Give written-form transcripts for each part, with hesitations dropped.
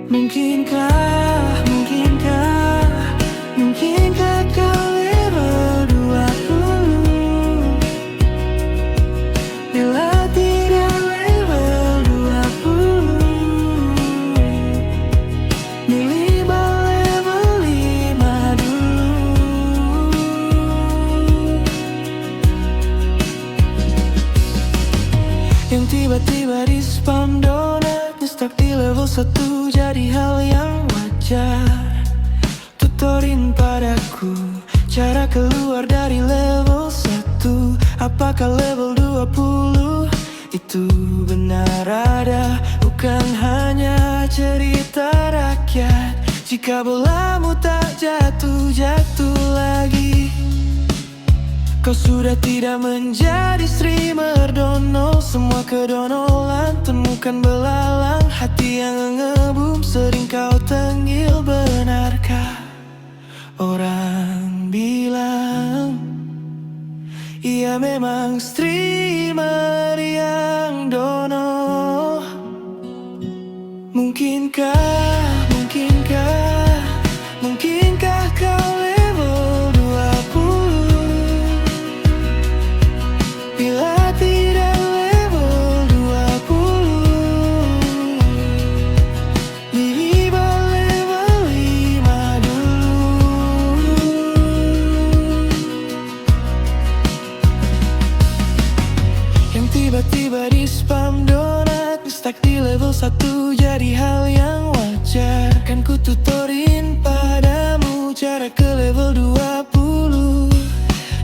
Mungkinkah kau level 20 bila tidak level 20? Minimal level 5 dulu. Yang tiba-tiba di spam donatnya stuck di level 1 jadi hal yang wajar. Tutorin padaku cara keluar dari level 1. Apakah level 20 itu benar ada, bukan hanya cerita rakyat. Jika bolamu tak jatuh-jatuh lagi, kau sudah tidak menjadi streamer dono. Semua kedonolan temukan belalang hati yang ngebum. Sering kau tenggil, benarkah orang bilang ia memang streamer yang dono? Mungkinkah kau level 20 bila tidak level 20? Minimal level 5 dulu. Yang tiba-tiba di spam donat stuck di level 1 jadi hal yang wajar. Kan ku tutorin padamu cara ke level 20.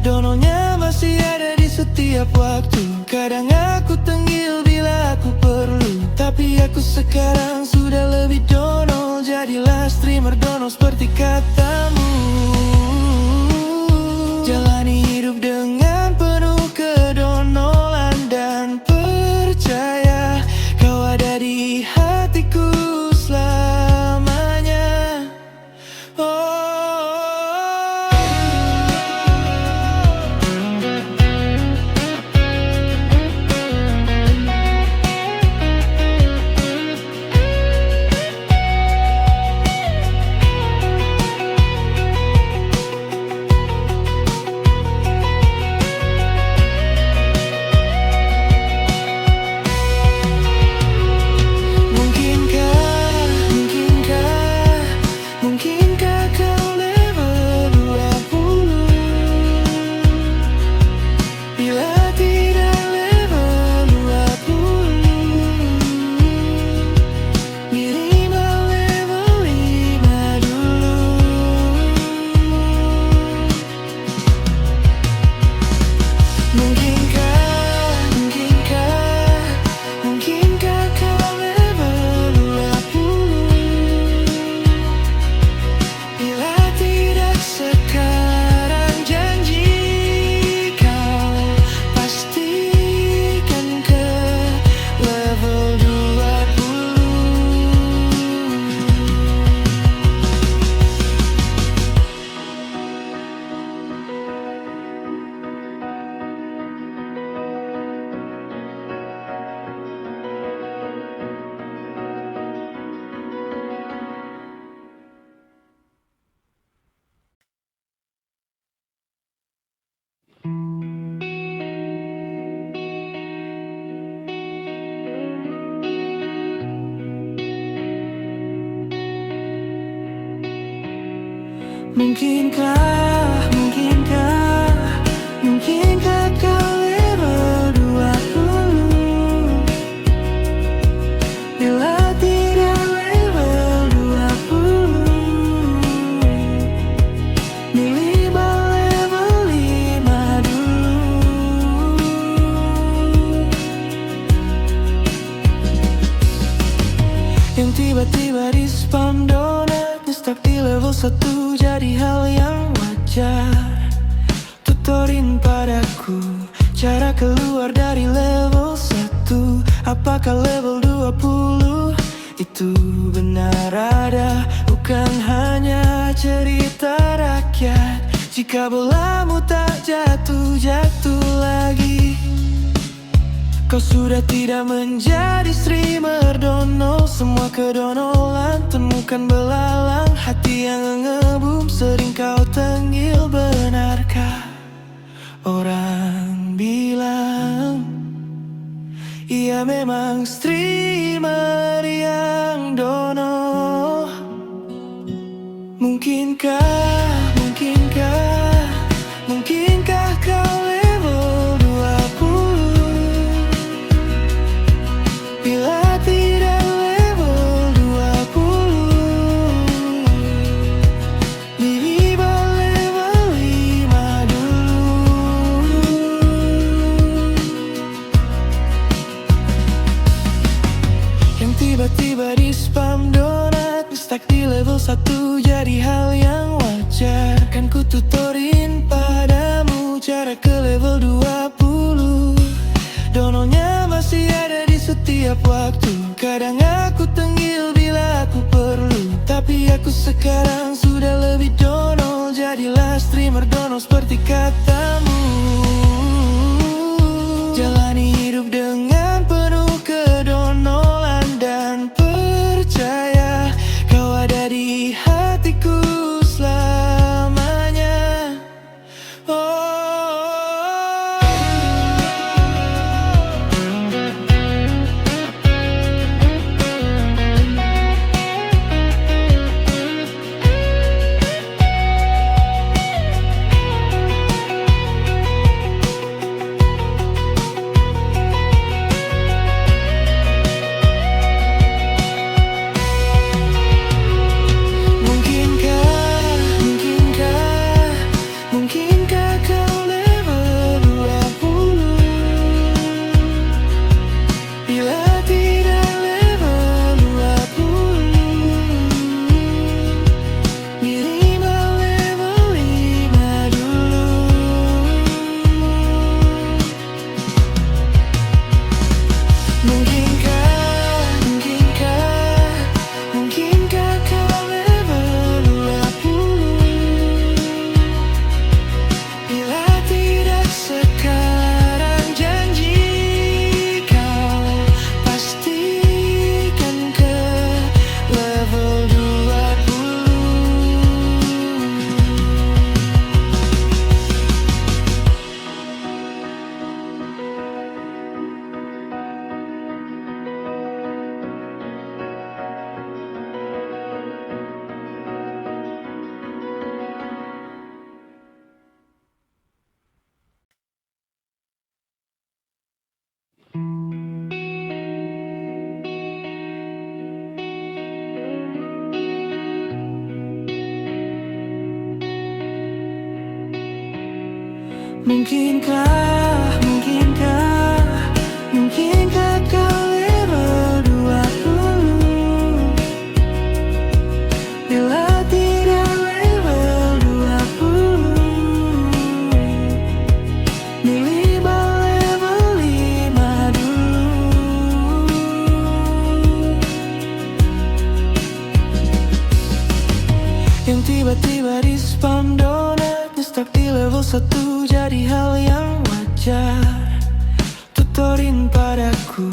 Dononya masih ada di setiap waktu. Kadang aku tenggil bila aku perlu, tapi aku sekarang sudah lebih dono. Jadilah streamer dono seperti katamu. Jalani hidup dengan penuh kedonolan dan percaya kau ada di hatiku selamanya. Oh. Mungkinkah kau level 20 bila tidak level 20? Minimal level 5 dulu. Mungkinkah kau level 20 bila tidak sekarang? Janji kau pastikan ke level 20. Mungkinkah kau level 20 bila tidak level 20? Minimal level 5 dulu. Yang tiba-tiba di spam donatnya stuck di level 1 jadi hal yang wajar. Tutorin padaku cara keluar dari level 1. Apakah level 20 itu benar ada, bukan hanya cerita rakyat. Jika bolamu tak jatuh-jatuh lagi, kau sudah tidak menjadi streamer dono. Semua kedonolan temukan belalang hati yang ngebum. Sering kau tenggil, benarkah orang bilang ia memang streamer yang dono? Mungkinkah, mungkinkah kau level 20? Bila tidak level 20, minimal level 5 dulu. Yang tiba-tiba di spam donat, stuck di level 1 jadi hal yang wajar. Kan ku tutorin padamu cara ke level 20. Dononya masih ada di setiap waktu. Kadang aku tenggil bila aku perlu, tapi aku sekarang sudah lebih dono. Jadilah streamer dono seperti katamu. Jalani hidup dengan penuh kedonolan dan percaya kau ada di hatiku selamanya. Oh. Mungkinkah kau level 20? Bila tidak level 20, minimal level 5 dulu. Mungkinkah kau level 20? Bila tidak sekarang, janji kau pastikan ke level 20. Mungkinkah kau level 20? Bila tidak level 20, minimal level 5 dulu. Yang tiba-tiba di spam donat, stuck di level 1 jadi hal yang wajar. Tutorin padaku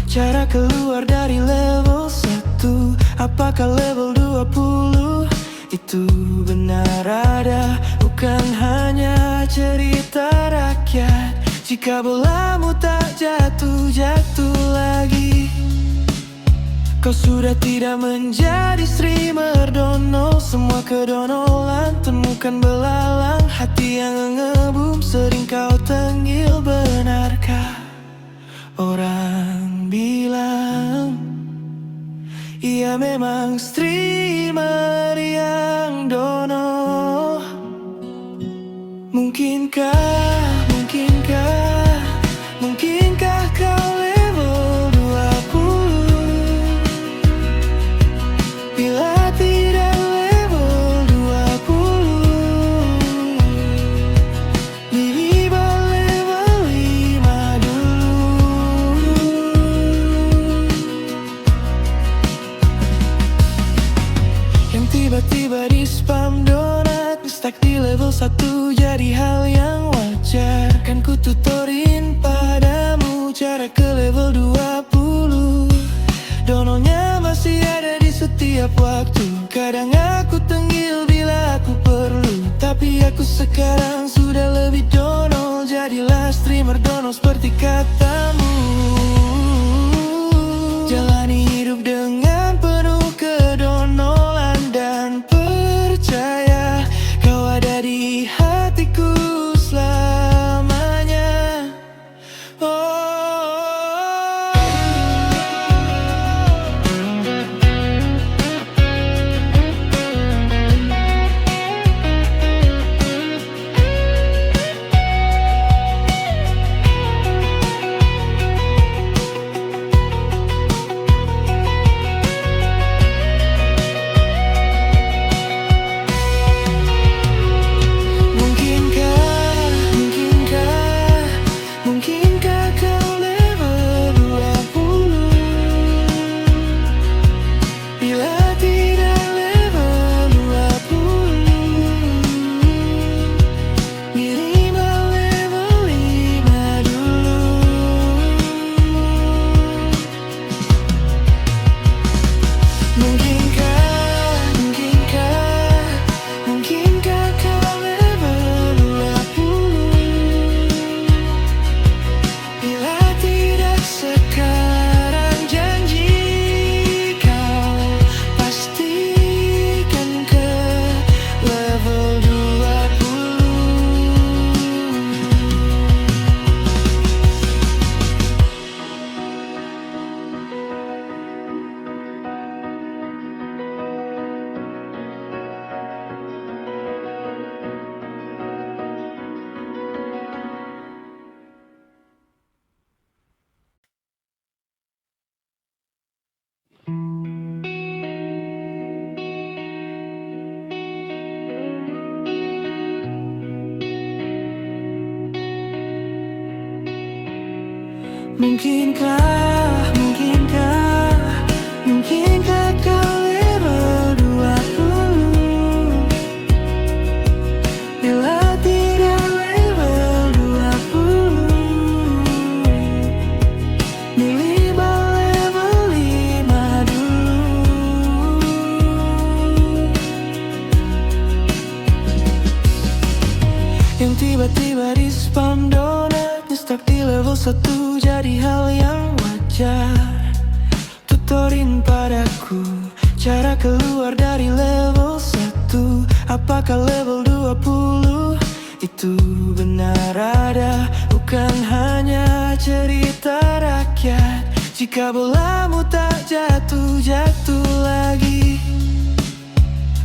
cara keluar dari level 1. Apakah level 20 itu benar ada? Bukan hanya cerita rakyat. Jika bolamu tak jatuh-jatuh lagi, kau sudah tidak menjadi streamer dono. Semua kedonolan temukan belalang hati yang ngebum. Sering kau tenggil, benarkah orang bilang ia memang streamer yang dono? Mungkinkah kau level 20? Bila tidak level 20, minimal level 5 dulu. Yang tiba-tiba di spam donat, stuck di level 1 jadi hal yang wajar. Kan ku tutorin padamu cara ke level 20. Dononya masih ada di setiap setiap waktu. Kadang aku tengil bila aku perlu, tapi aku sekarang sudah lebih dono. Jadilah streamer dono seperti katamu. Jalani hidup dengan penuh kedonolan dan percaya kau ada di hatiku selamanya. Oh. Mungkinkah kau level 20 bila tidak level 20, minimal level 5 dulu. Mungkinkah kau level 20 bila tidak sekarang? Janji kau pastikan ke level 20. Mungkinkah kau level 20 bila tidak level 20, minimal level 5 dulu. Yang tiba-tiba di spam donatnya stuck di level 1 jadi hal yang wajar. Tutorin padaku cara keluar dari level 1. Apakah level 20 itu benar ada, bukan hanya cerita rakyat. Jika bolamu tak jatuh-jatuh lagi,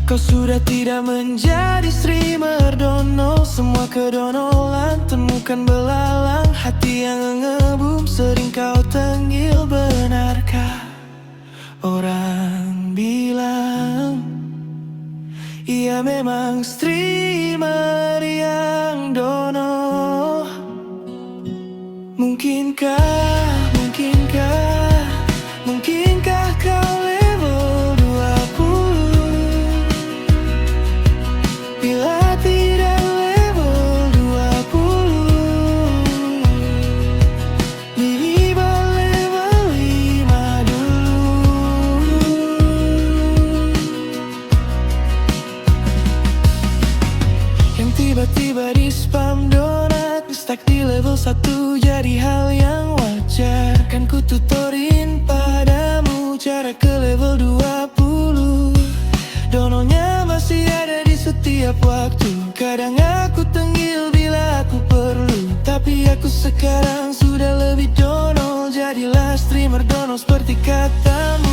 kau sudah tidak menjadi streamer dono. Semua kedonolan temukan belalang, hati yang ngebum sering kau tengil. Benarkah orang bilang ia memang streamer yang dono? Mungkinkah kau level 20 bila tidak level 20, minimal level 5 dulu. Yang tiba-tiba di spam donat stuck di level 1 jadi hal yang wajar. Kan ku tutorin padamu cara ke level 20. Dononya masih ada di setiap waktu. Kadang aku tengil bila aku perlu, tapi aku sekarang sudah lebih dono. Jadilah streamer dono seperti katamu.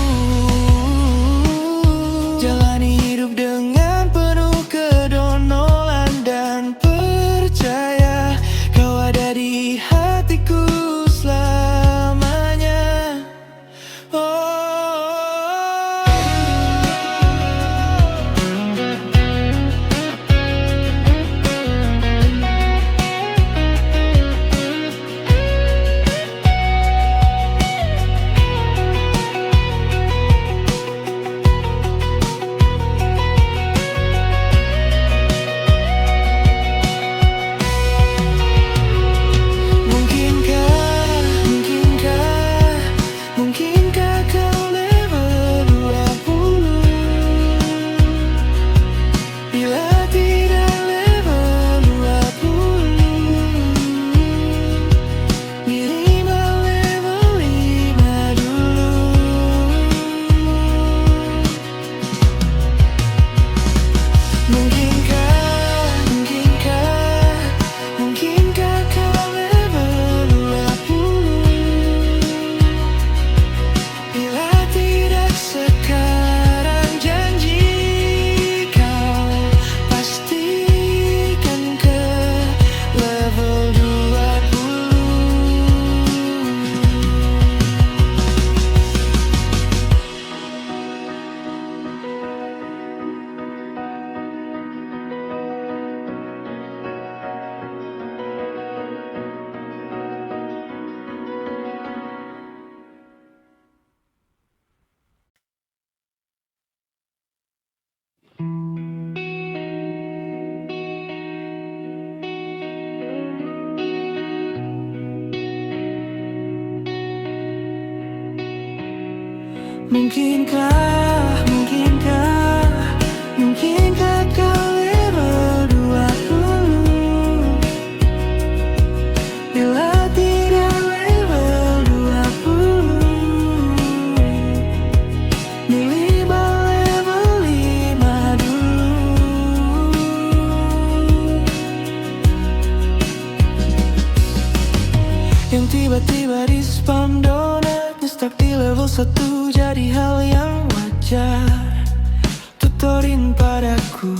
Jalani hidup dengan penuh kedonolan dan percaya kau ada di hatiku selamanya. Oh. Mungkinkah kau level 20? Bila tidak sekarang, janji kau pastikan ke level 20. Mungkinkah kau level 20? Bila tidak level 20, minimal level 5 dulu. Yang tiba-tiba di spam donatnya stuck di level 1 jadi hal yang wajar. Tutorin padaku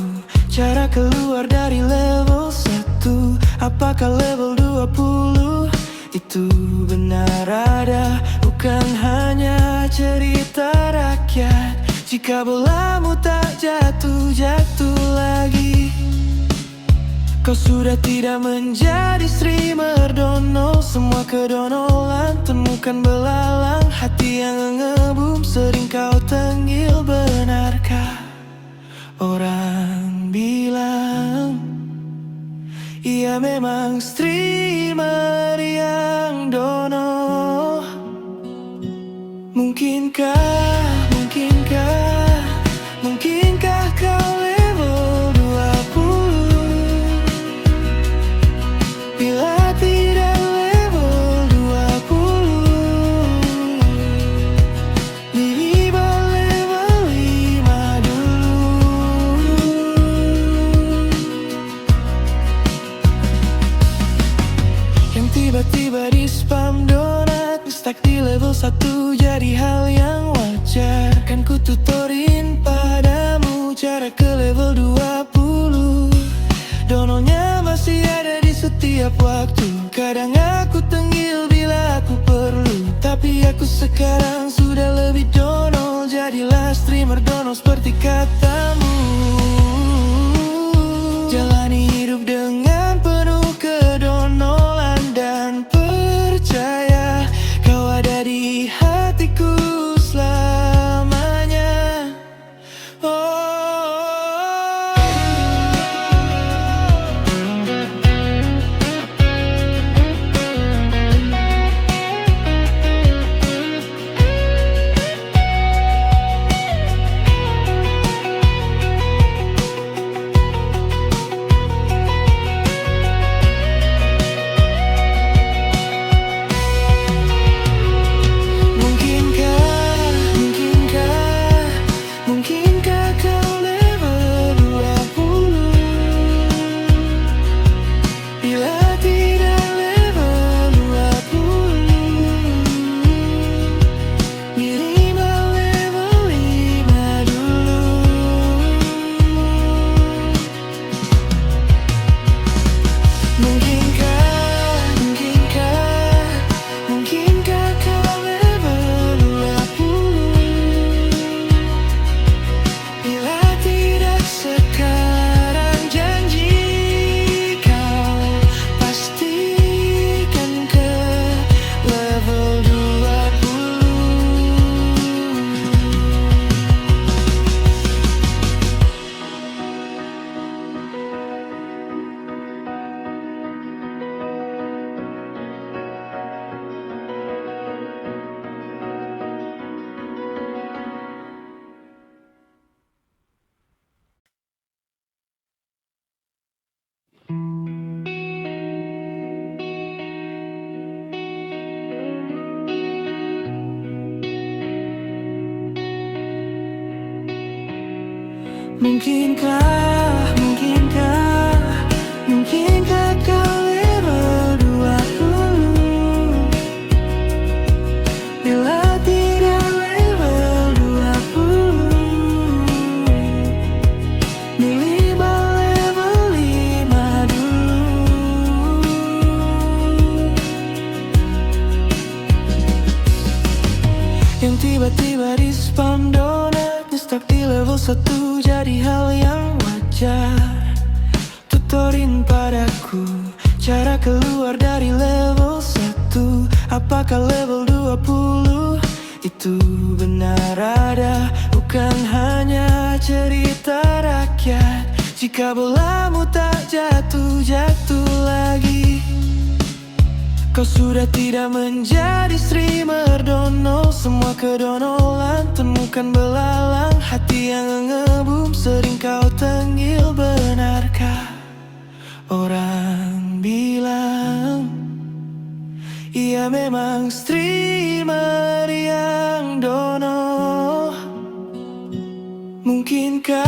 cara keluar dari level 1. Apakah level 20 itu benar ada? Bukan hanya cerita rakyat. Jika bolamu tak jatuh-jatuh lagi, kau sudah tidak menjadi streamer dono. Semua kedonolan temukan belalang. Hati yang ngebum sering kau tenggil. Benarkah orang bilang ia memang streamer yang dono? Mungkinkah kau level 20? Bila tidak level 20, minimal level 5 dulu. Yang tiba-tiba di spam donat stuck di level 1 jadi hal yang wajar. Kan ku tutorin padamu cara ke level 20. Dononya masih ada di setiap waktu. Kadang aku tenggil bila aku perlu, tapi aku sekarang sudah lebih dono. Jadilah streamer dono seperti katamu. Jalani hidup dengan penuh kedonolan dan percaya kau ada di hatiku selamanya. Oh. Mungkinkah kau level 20 bila tidak level 20? Minimal level 5 dulu. Yang tiba-tiba di spam donatnya stuck di level 1 jadi hal yang wajar. Tutorin padaku cara keluar dari level 1. Apakah level 20 itu benar ada, bukan hanya cerita rakyat. Jika bolamu tak jatuh-jatuh lagi, kau sudah tidak menjadi streamer dono. Semua kedonolan temukan belalang hati yang ngebum. Sering kau tenggil, benarkah orang bilang ia memang streamer yang dono? Mungkinkah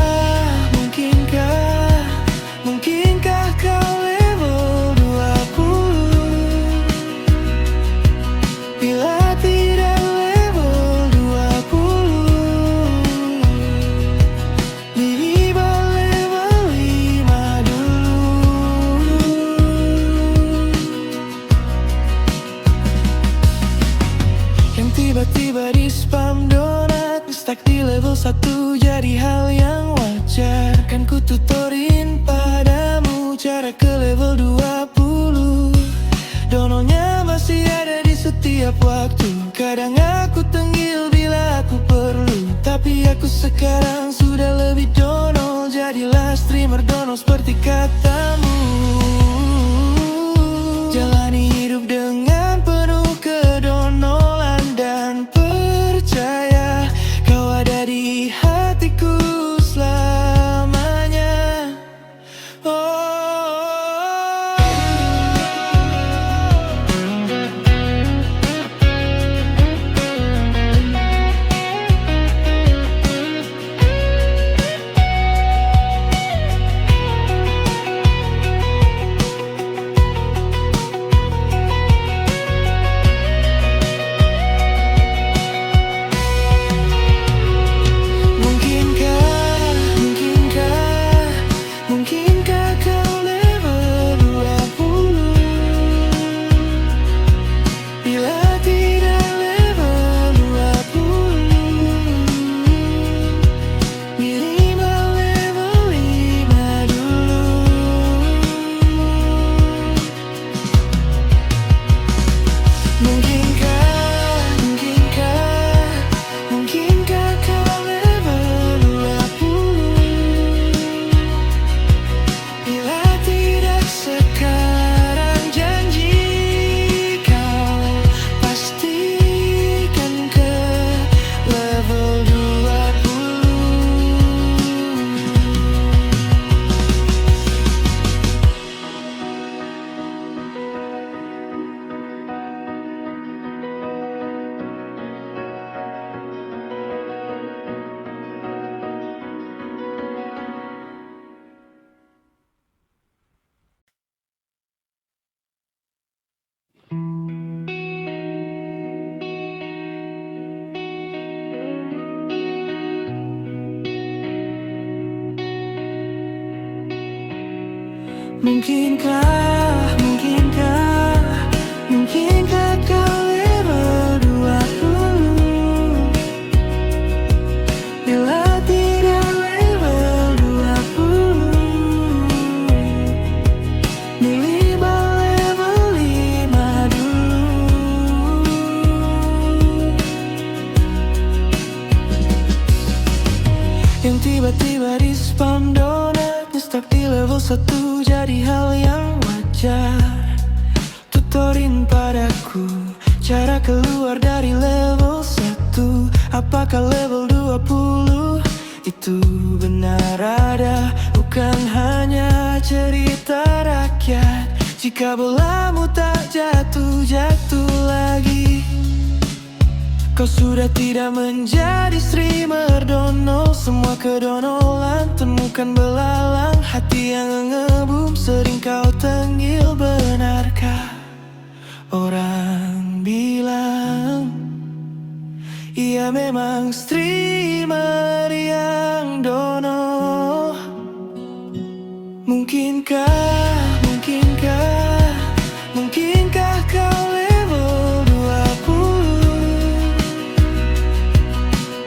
kau level 20 bila tidak level 20? Minimal level 5 dulu. Yang tiba-tiba di spam donat stuck di level 1 jadi hal yang wajar. Kan ku tutorin padamu cara ke level 20. Dononya masih ada di setiap waktu. Kadang aku tenggil bila aku perlu, tapi aku sekarang sudah lebih dono. Jadilah streamer dono seperti katamu. Jalani hidup dengan penuh kedonolan dan percaya kau ada di hatiku selamanya. Oh. Mungkinkah kau level 20 bila tidak level 20? Minimal level 5 dulu. Mungkinkah kau level 20 bila tidak sekarang? Janji kau pastikan ke level 20. Mungkinkah kau level 20 bila tidak level 20? Minimal level 5 dulu. Yang tiba-tiba di spam donatnya stuck di level 1 jadi hal yang wajar. Tutorin padaku cara keluar dari level 1. Apakah level 20 itu benar ada, bukan hanya cerita rakyat. Jika bolamu tak jatuh-jatuh lagi, kau sudah tidak menjadi streamer dono. Semua kedonolan temukan belalang hati yang ngebum. Sering kau tenggil, benarkah orang bilang ia memang streamer yang dono? Mungkinkah, mungkinkah kau level 20?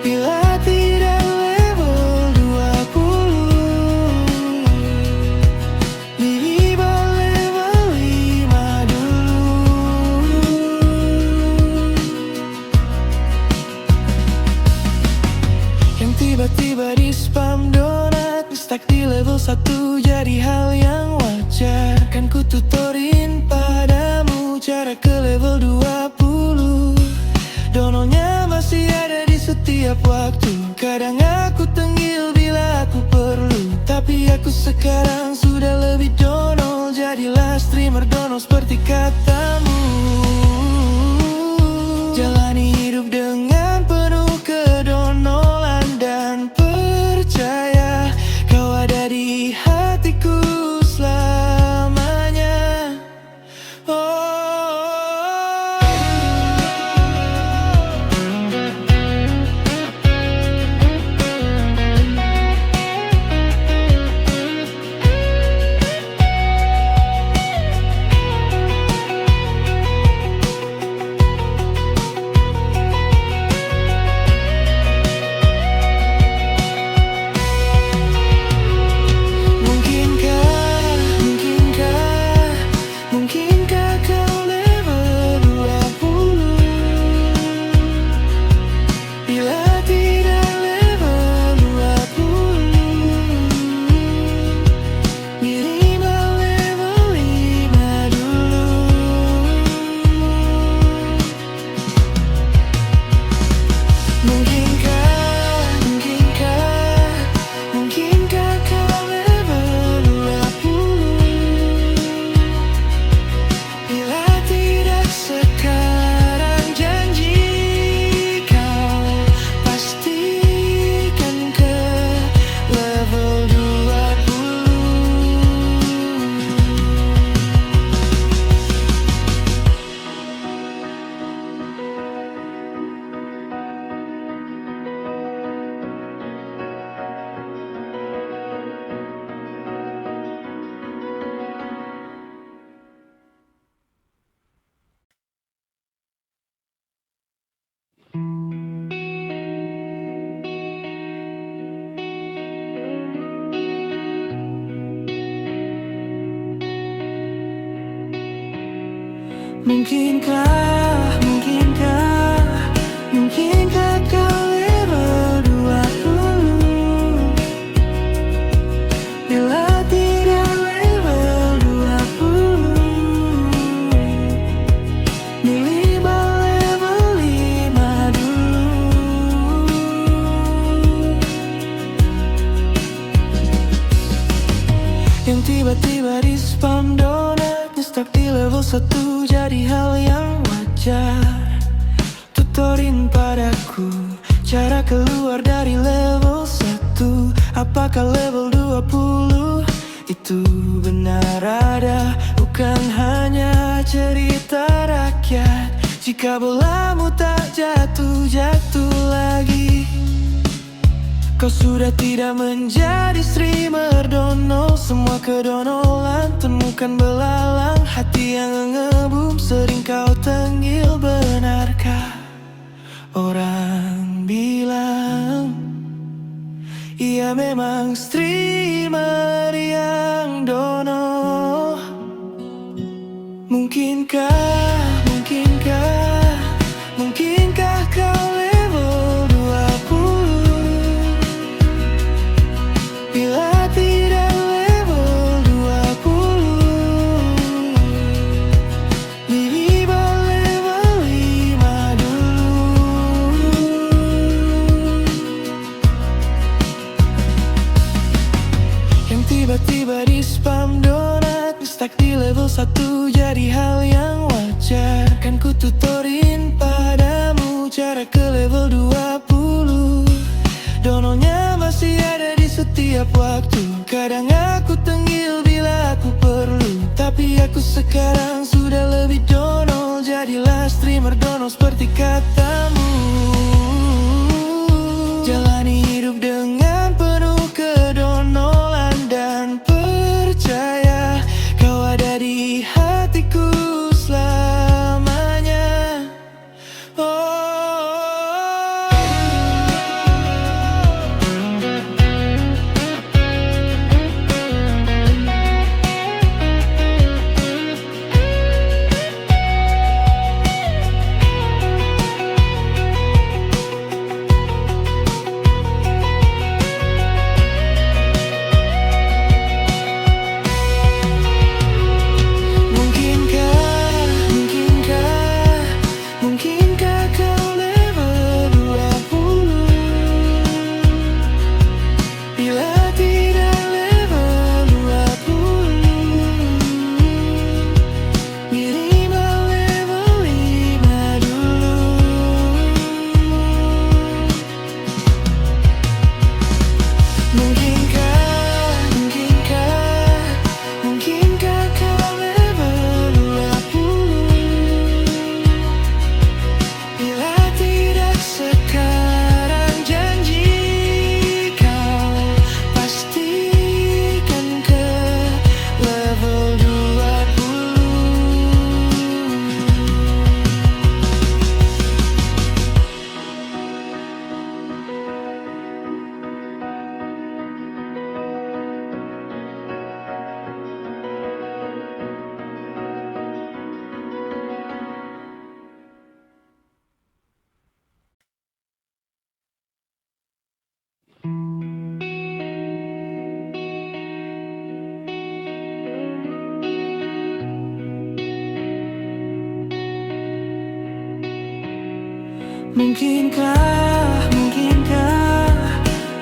Bila tidak level 20, minimal level 5 dulu. Yang tiba-tiba di spam donat, stuck di level 1 jadi hal yang wajar. Kan ku tutorin padamu cara ke level 20. Dononya masih ada di setiap waktu. Kadang aku tenggil bila aku perlu, tapi aku sekarang sudah lebih dono. Jadilah streamer dono seperti katamu. Jalani hidup dengan penuh kedonolan dan percaya kau ada di hatiku selamanya. Mungkinkah kau level 20? Bila tidak level 20, minimal level 5 dulu. Mungkinkah kau level 20? Bila tidak sekarang, janji kau pastikan ke level 20. Mungkinkah kau level 20? Bila tidak level 20, minimal level 5 dulu. Yang tiba-tiba di spam donat, stuck di level 1 jadi hal yang wajar. Tutorin padaku cara keluar dari level 1. Apakah level 20 itu benar ada? Bukan hanya cerita rakyat. Jika bolamu tak jatuh-jatuh lagi, kau sudah tidak menjadi streamer dono. Semua kedonolan temukan belalang hati yang ngebum. Sering kau tenggil, benarkah orang bilang ia memang streamer yang dono? Mungkinkah kau level 20? Bila tidak level 20, minimal level 5 dulu. Yang tiba-tiba di spam donat, stuck di level 1 jadi hal yang wajar. Kan ku tutorin padamu cara ke level 20. Dononya masih ada di setiap setiap waktu. Kadang aku tengil bila aku perlu, tapi aku sekarang sudah lebih dono. Jadilah streamer dono seperti katamu. Jalani hidup dengan penuh kedonolan dan percaya kau ada di hatiku selamanya. Oh. Mungkinkah kau level 20 bila tidak level 20, minimal level 5 dulu. Mungkinkah kau level 20 bila tidak sekarang? Janji kau pastikan ke level 20.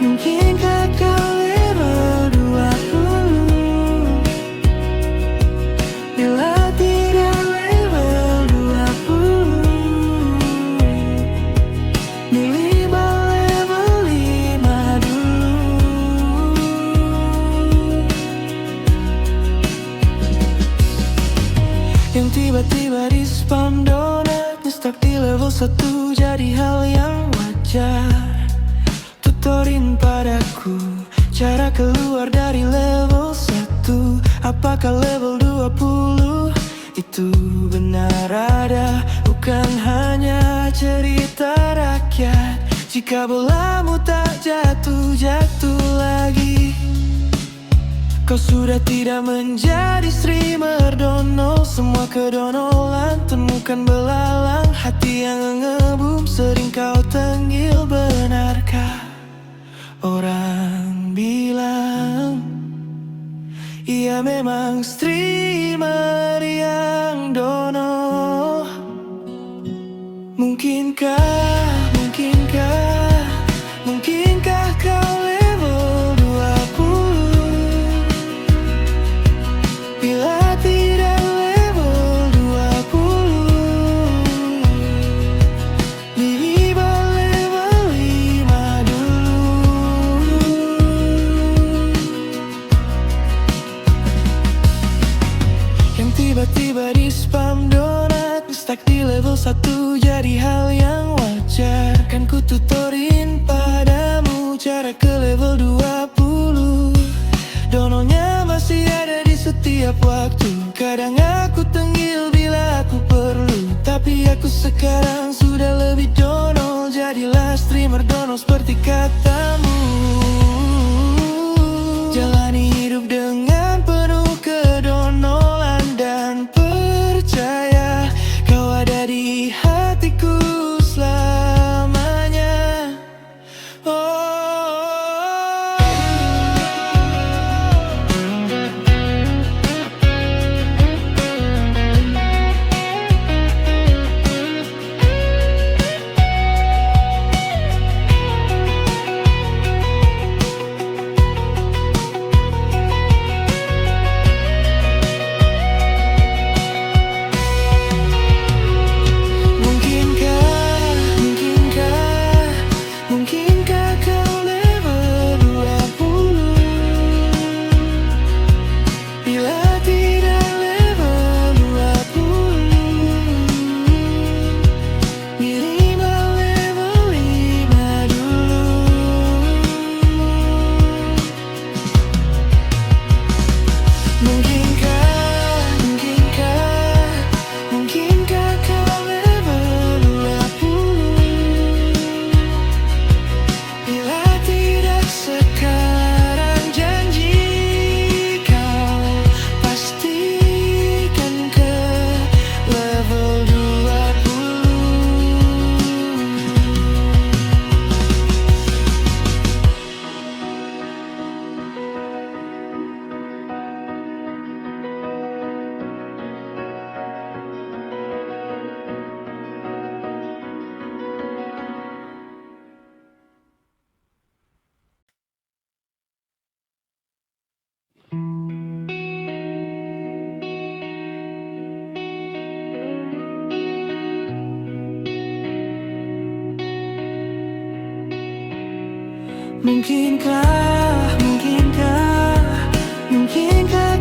Mungkinkah kau level 20 bila tidak level 20, minimal level 5 dulu. Yang tiba-tiba di spam donatnya stuck di level 1 jadi hal yang wajar. Tutorin padaku cara keluar dari level 1. Apakah level 20 itu benar ada, bukan hanya cerita rakyat. Jika bolamu tak jatuh-jatuh lagi, kau sudah tidak menjadi streamer dono. Semua kedonolan temukan belalang, hati yang ngebum sering kau tengil. Benarkah orang bilang ia memang streamer yang dono? Mungkinkah kau level 20 bila tidak level 20, minimal level 5 dulu. Yang tiba-tiba di spam donat stuck di level 1 jadi hal yang wajar. Kan ku tutorin padamu cara ke level 20. Dononya masih ada di setiap waktu. Kadang aku tengil bila aku perlu, tapi aku sekarang sudah lebih dono. Jadilah streamer dono seperti katamu. Jalani hidup dengan penuh kedonolan dan percaya kau ada di hatiku selamanya. Oh. Mungkinkah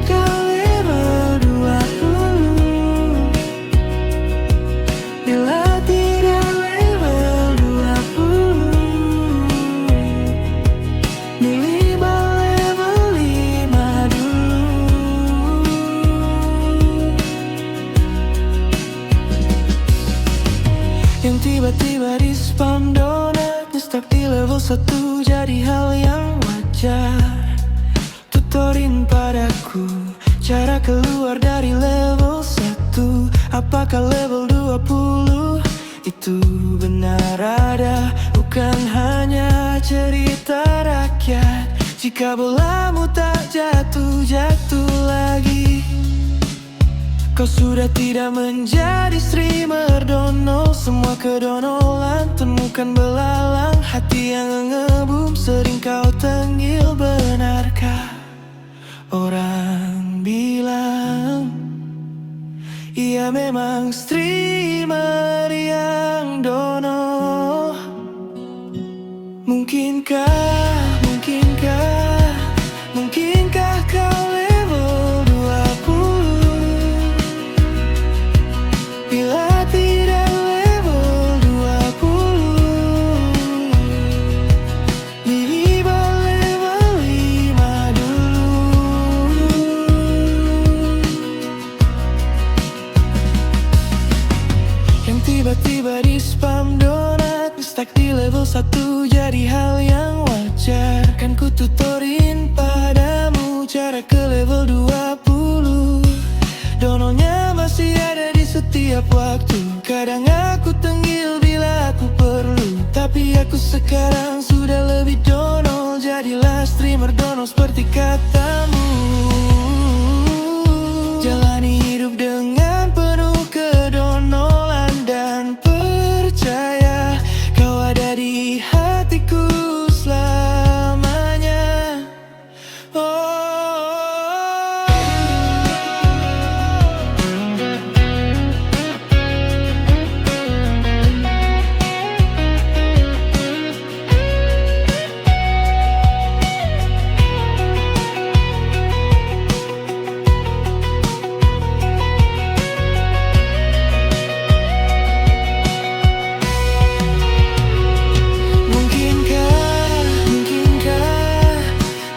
kau level 20 bila tidak level 20? Minimal level 5 dulu. Yang tiba-tiba di spam donatnya stuck di level 1 jadi hal yang wajar. Tutorin padaku cara keluar dari level 1. Apakah level 20 itu benar ada, bukan hanya cerita rakyat. Jika bolamu tak jatuh-jatuh lagi, kau sudah tidak menjadi streamer dono. Semua kedonolan temukan belalang hati yang ngebum. Sering kau tenggil, benarkah orang bilang ia memang streamer yang dono? Mungkinkah kau level 20 bila tidak level 20? Minimal level 5 dulu. Yang tiba-tiba di spam donat stuck di level 1 jadi hal yang wajar. Kan ku tutorin padamu cara ke level 20. Dononya masih ada di setiap waktu. Kadang aku tenggil bila aku perlu, tapi aku sekarang sudah lebih dono. Jadilah streamer dono seperti katamu. Jalani hidup dengan penuh kedonolan dan percaya kau ada di hatiku selamanya. Oh.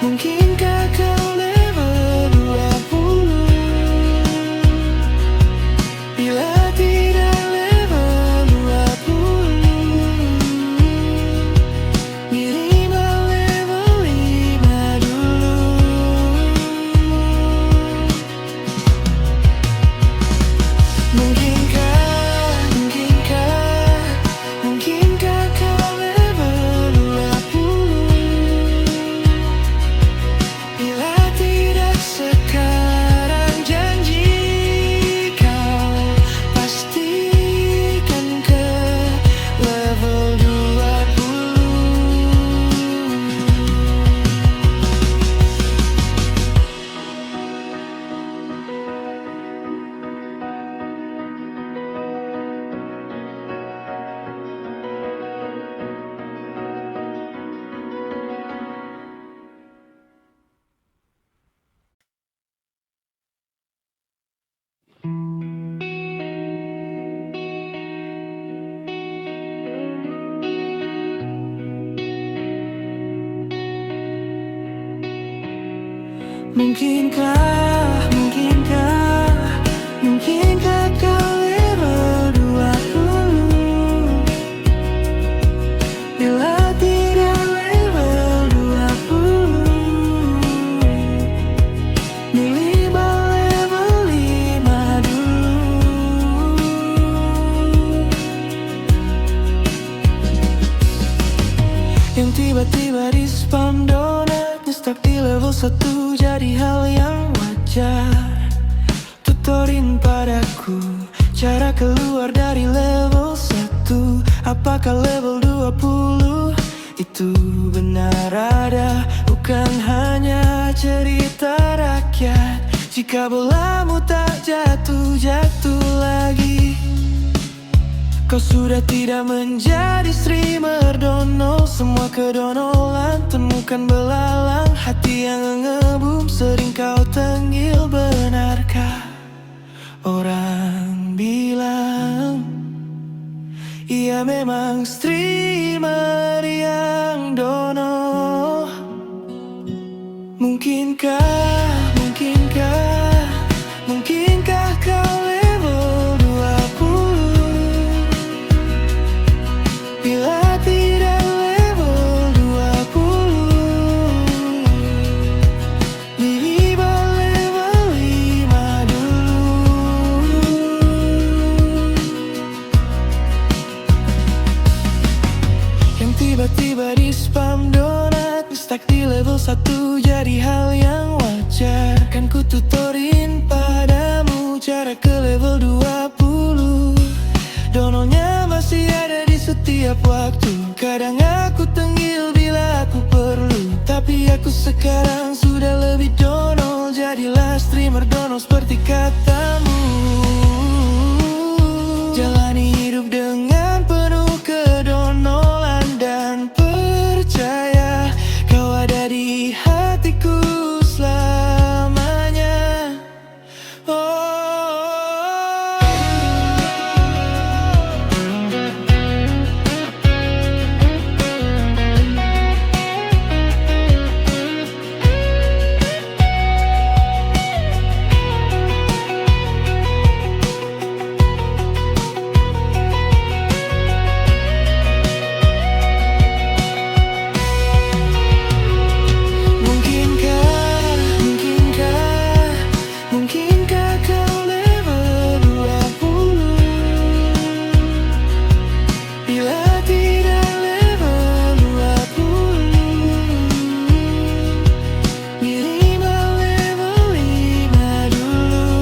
Mungkinkah kau level 20 bila tidak level 20? Minimal level 5 dulu. Mungkinkah kau level 20 bila tidak sekarang? Janji kau pastikan ke level 20. Mungkinkah kau level 20 bila tidak level 20? Minimal level 5 dulu. Yang tiba-tiba di spam donatnya stuck di level 1 jadi hal yang wajar. Tutorin padaku cara keluar dari level 1. Apakah level 20 itu benar ada, bukan hanya cerita rakyat. Jika bolamu tak jatuh-jatuh lagi, Kau sudah tidak menjadi streamer dono. Semua kedonolan temukan belalang. Hati yang ngebum sering kau tenggil. Benarkah orang bilang ia memang streamer yang dono? Mungkinkah, mungkinkah, mungkinkah kau level 20? Bila tidak level 20, minimal level 5 dulu. Yang tiba-tiba di spam donat, stuck di level 1 jadi hal yang wajar. Kan ku tutorin padamu cara ke level 20. Dononya masih ada di setiap waktu. Kadang aku tenggil bila aku perlu, tapi aku sekarang sudah lebih dono. Jadilah streamer dono seperti katamu. Jalani hidup dengan penuh kedonolan dan percaya kau ada di hatiku selamanya. Oh. Mungkinkah kau level 20? Bila tidak level 20, minimal level 5 dulu.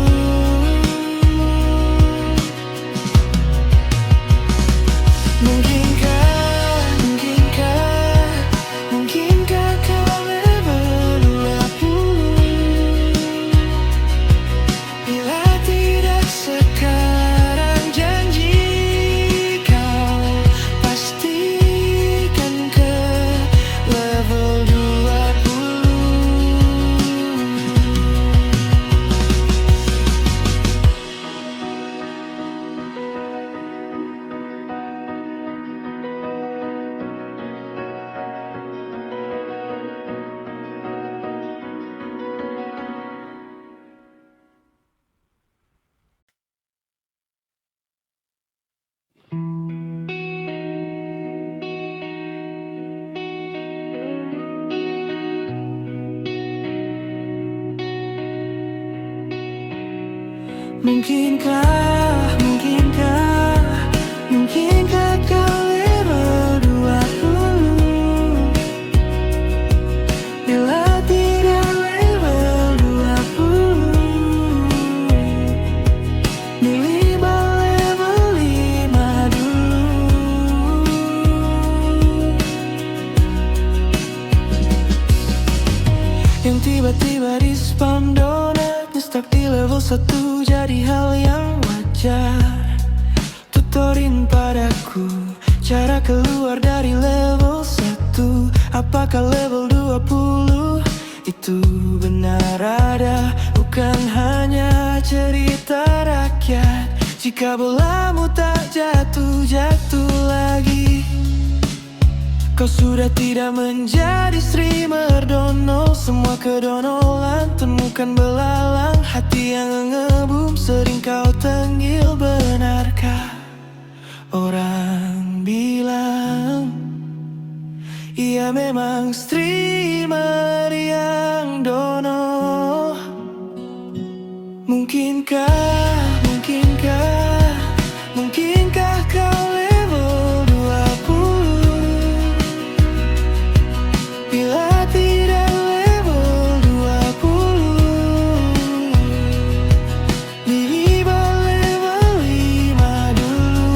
Mungkinkah, mungkinkah, mungkinkah kau level 20? Bila tidak sekarang, janji kau pastikan ke level 20. Mungkinkah, mungkinkah, mungkinkah kau level 20? Bila tidak level 20, minimal level 5 dulu. Yang tiba-tiba di spam donat, stuck di level 1 jadi hal yang wajar. Tutorin padaku cara keluar dari level 1. Apakah level 20 itu benar ada? Bukan hanya cerita rakyat. Jika bolamu tak jatuh-jatuh lagi, kau sudah tidak menjadi streamer dono. Semua kedonolan temukan belalang. Hati yang ngebum sering kau tenggil. Benarkah orang bilang ia memang streamer yang dono? Mungkinkah, mungkinkah, mungkinkah kau level 20? Bila tidak level 20, minimal level 5 dulu.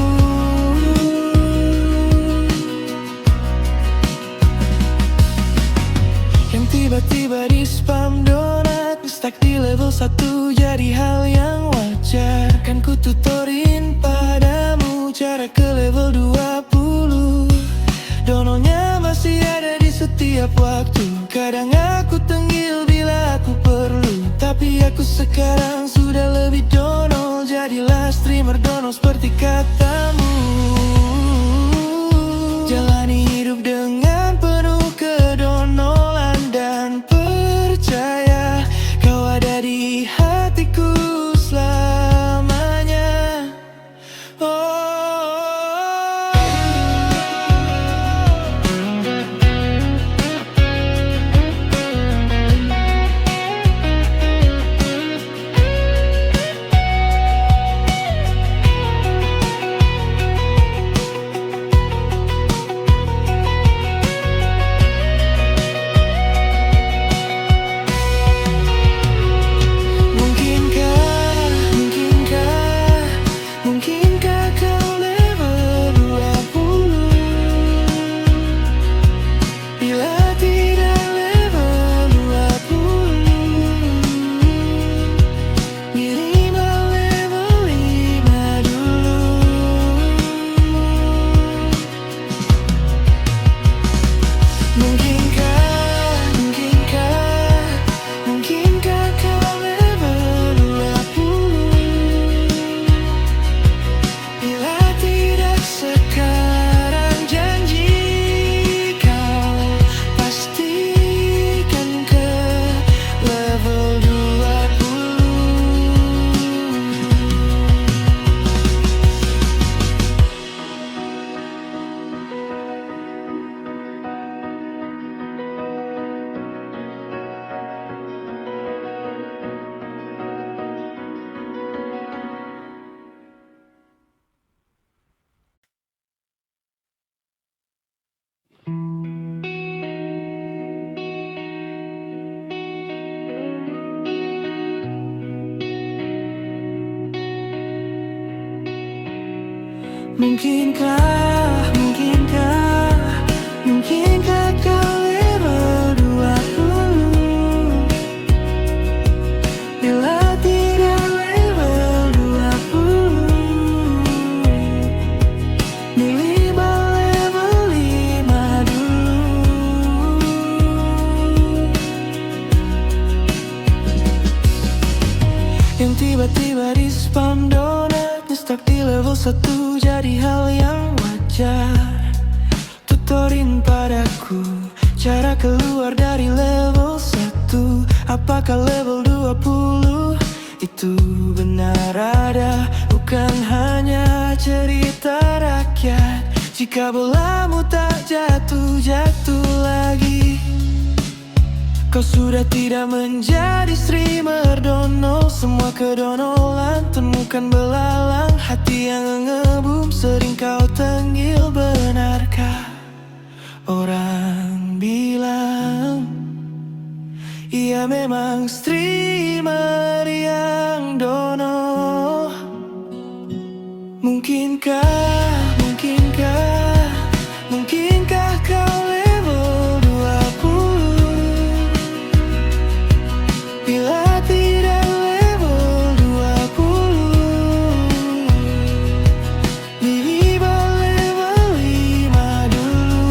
Yang tiba-tiba di spam donat, stuck di level 1 jadi hal yang wajar. Kan ku tutorin padamu cara ke level 20. Dononya masih ada di setiap waktu. Kadang aku tengil bila aku perlu, tapi aku sekarang sudah lebih dono. Jadilah streamer dono seperti katamu. Jalani hidup dengan penuh kedonolan dan percaya kau ada di hatiku selamanya. Oh. Mungkinkah kau level 20? Bila tidak level 20, minimal level 5 dulu. Mungkinkah kau level 20? Bila tidak sekarang, janji kau pastikan ke level 20. Mungkinkah kau level 20? Bila tidak level 20, minimal level 5 dulu. Yang tiba-tiba di spam donatnya stuck di level 1 jadi hal yang wajar. Tutorin padaku cara keluar dari level 1. Apakah level 20 itu benar ada? Bukan hanya cerita rakyat. Jika bolamu tak jatuh-jatuh lagi, kau sudah tidak menjadi streamer dono. Semua kedonolan temukan belalang. Hati yang ngebum sering kau tengil. Benarkah orang bilang ia memang streamer yang dono? Mungkinkah kau level 20? Bila tidak level 20, minimal level 5 dulu.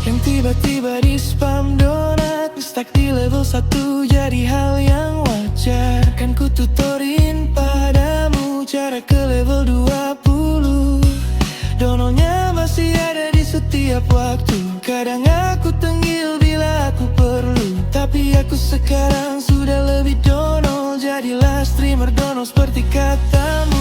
Yang tiba-tiba di spam donat stuck di level 1 jadi hal yang wajar. Kan ku tutorin padamu cara ke level 20. Dononya masih ada di setiap waktu. Kadang aku tengil bila aku perlu, tapi aku sekarang sudah lebih dono. Jadilah streamer dono seperti katamu.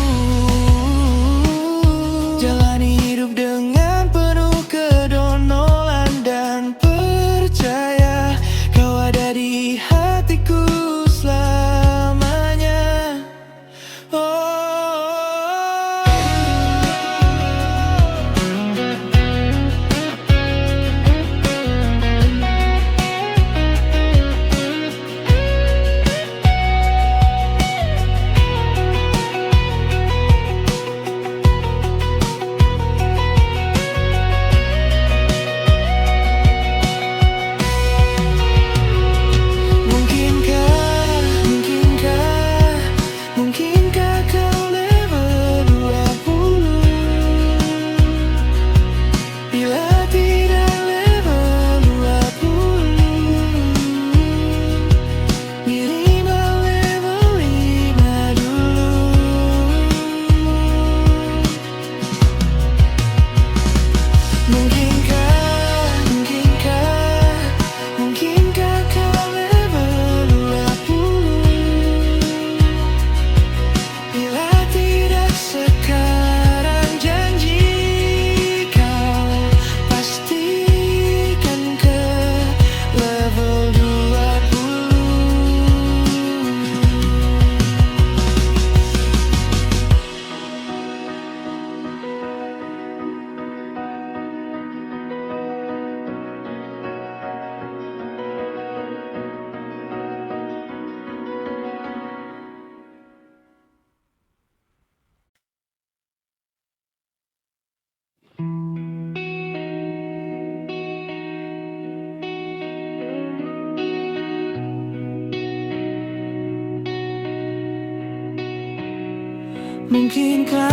Jalani hidup dengan penuh kedonolan dan percaya kau ada di hatiku selamanya. Oh. Mungkinkah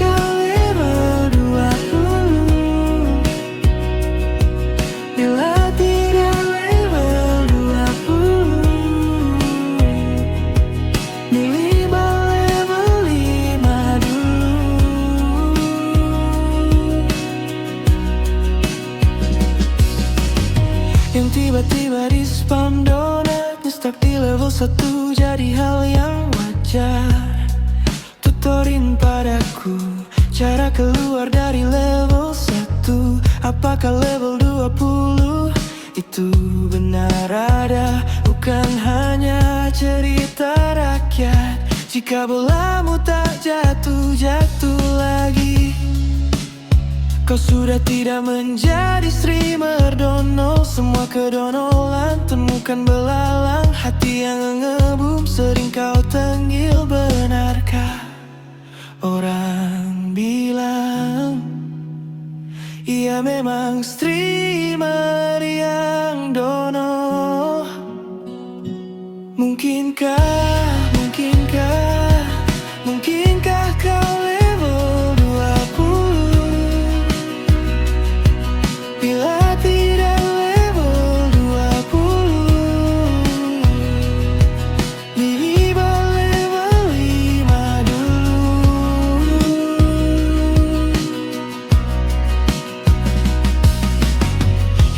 kau level 20 bila tidak level 20? Minimal level 5 dulu. Yang tiba-tiba di spam donatnya stuck di level 1 jadi hal yang wajar. Tutorin padaku cara keluar dari level 1. Apakah level 20 itu benar ada, bukan hanya cerita rakyat. Jika bolamu tak jatuh-jatuh lagi, kau sudah tidak menjadi streamer dono. Semua kedonolan temukan belalang hati yang ngebum. Sering kau tenggil, benarkah orang bilang ia memang streamer yang dono? Mungkinkah kau level 20 bila tidak level 20? Minimal level 5 dulu.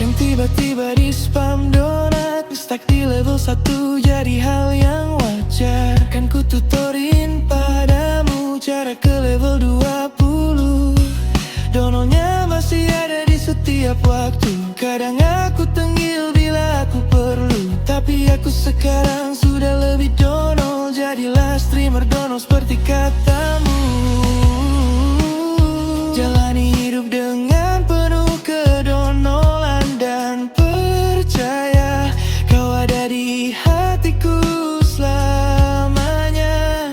Yang tiba-tiba di spam donat stuck di level 1 jadi hal yang wajar. Kan ku tutorin padamu cara ke level 20. Dononya masih ada di setiap waktu. Kadang aku tenggil bila aku perlu, tapi aku sekarang sudah lebih dono. Jadilah streamer dono seperti katamu. Jalani hidup dengan penuh kedonolan dan percaya kau ada di hatiku selamanya.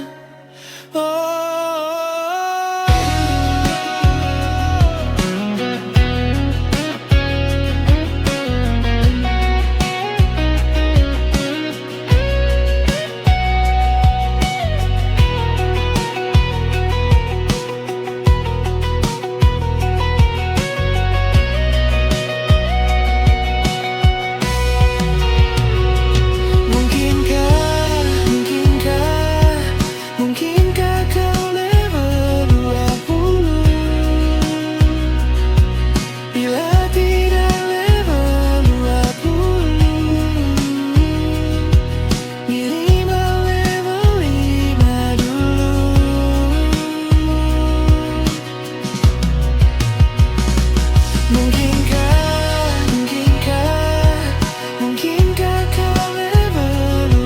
Oh. Mungkinkah kau level 20 bila tidak level 20? Minimal level 5 dulu. Mungkinkah kau level 20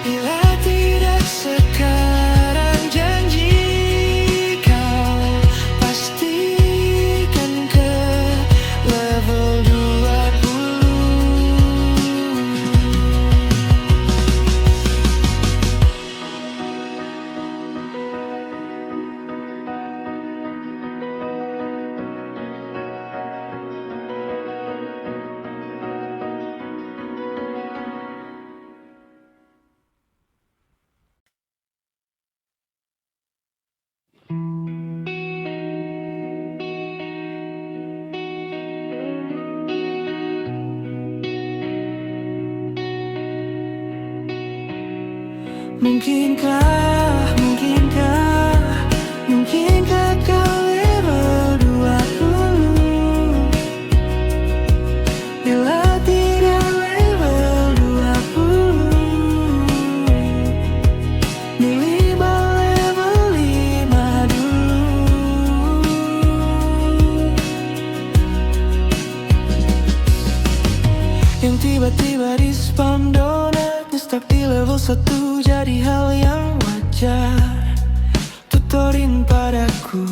bila tidak sekarang? Janji kau pastikan ke level 20. Mungkinkah kau level 20 bila tidak level 20? Minimal level 5 dulu. Yang tiba-tiba di spam donatnya stuck di level 1 jadi hal yang wajar. Tutorin padaku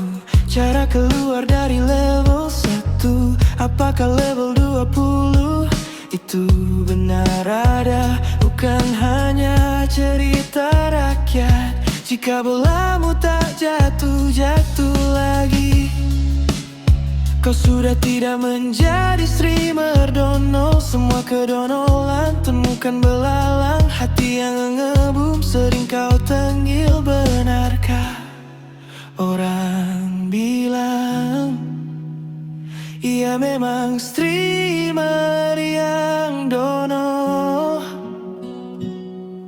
cara keluar dari level 1. Apakah level 20 itu benar ada, bukan hanya cerita rakyat. Jika bolamu tak jatuh-jatuh lagi, Kau sudah tidak menjadi streamer dono. Semua kedonolan temukan belalang. Hati yang ngebum sering kau tenggil. Benarkah orang bilang ia memang streamer yang dono?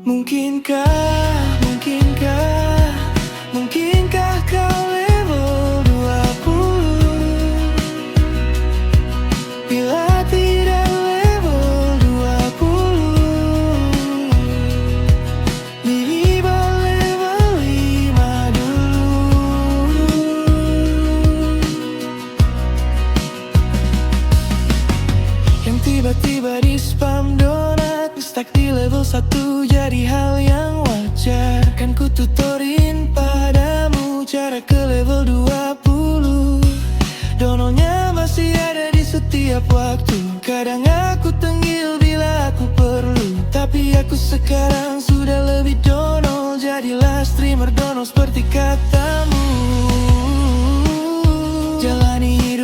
Mungkinkah, mungkinkah, mungkinkah kau level 20? Bila tidak level 20, minimal level 5 dulu. Yang tiba-tiba di spam donat, stuck di level 1 jadi hal yang wajar. Kan ku tutorin padamu cara ke level 20. Dononya masih ada di setiap waktu. Kadang aku tenggil bila aku perlu, tapi aku sekarang sudah lebih dono. Jadilah streamer dono seperti katamu. Jalani